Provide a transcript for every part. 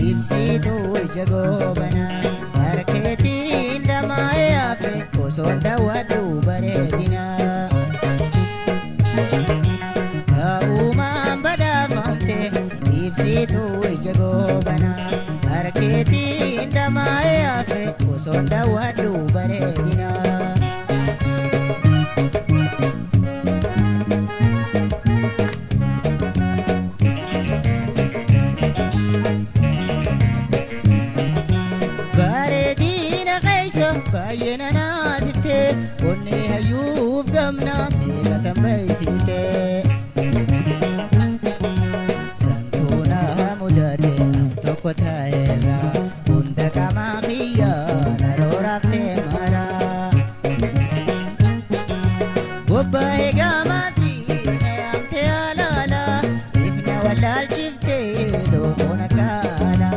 ibsitu jagobana harkeetiin dhama'ee hafe osoo daawwadhu bareedina ta'uumaan badhaafamte ibsitu jagobana harkeetiin dhama'ee hafe osoo daawwadhu bareedina baay'ina naasifte onnee hayyuuf gamna meeqatan baysite santuuna mudate tokko ta'eerra hunda qamaa kiyyaa narooraafte mara bobba'ee gaamaasi na yaamte alaala ifna wallaalchifte loomoon akkaala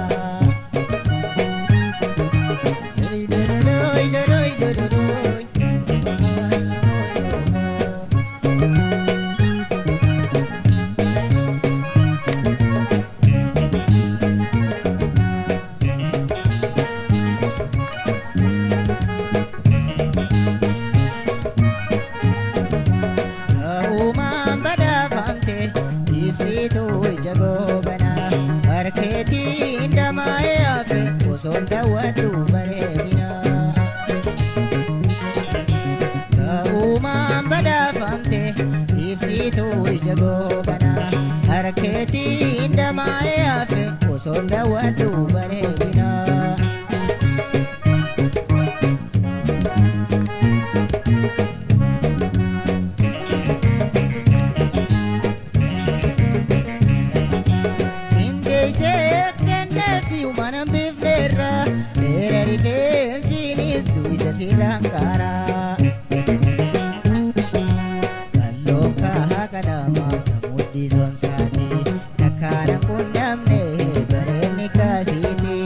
harkeetiin dhama'ee hafe osoo daawwadhu bareedina ta'uumaan badhaafamte ibsituu ija goobana harkeetiin dhama'ee hafe osoo daawwadhu bareedina sirangkara kalloka kadama tamudi sonsati nakana kundamne bareni kasiti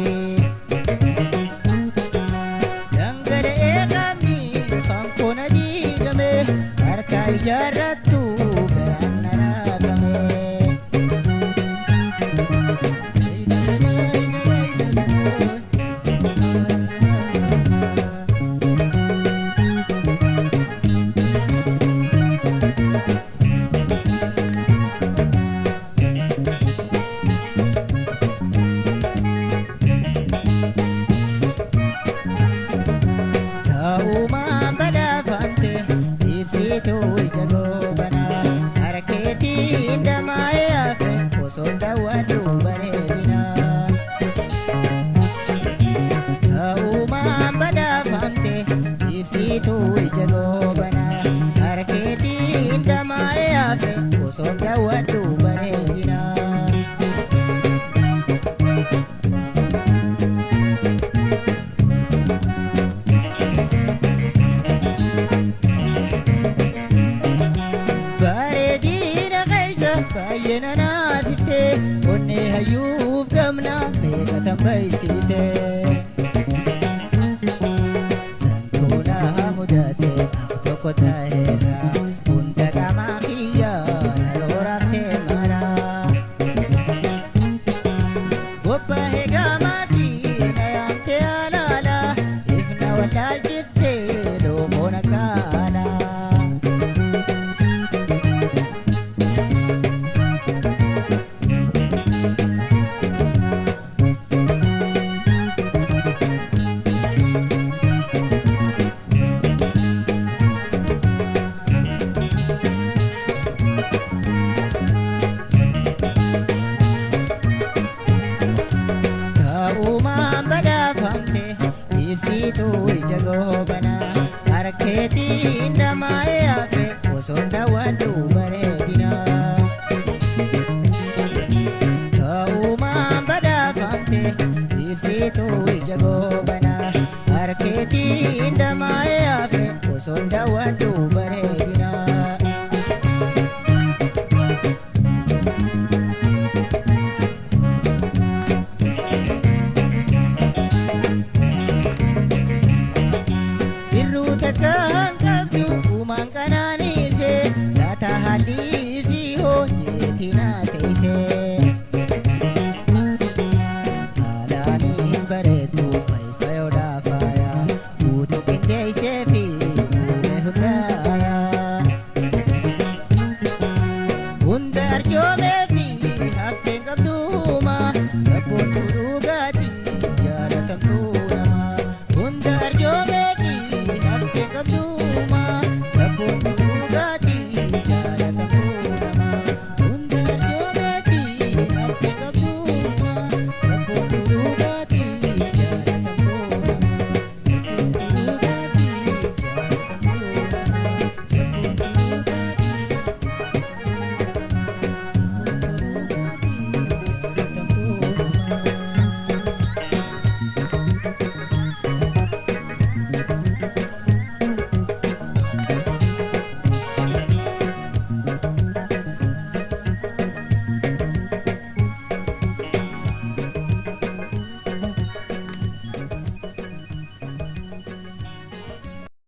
dangare ekamni fankona digame harka ijaratu garanara kame ta'uumaan badhaafamte ibsituu ija goobana harkeetiin dhama'ee hafe osoo daawwadhu bareedina ta'uumaan badhaafamte ibsituu ija goobana harkeetiin dhama'ee hafe osoo daawwadhu bareedina baay'ina naasifte onnee hayyuuf gamna meeqatan baysite santuuna mudate tokko ta'eerra hunda qamaa kiyyaa narooraafte mara bobba'ee gaamaasi na yaamte alaala ifna wallaalchifte loomoon akkaala ta'uumaan badhaafamte ibsituu ija goobana harkeetiin dhama'ee hafe osoo daawwadhu bareedina ta'uumaan badhaafamte ibsituu ija goobana harkeetiin damaa'ee hafe osoon daawwadhu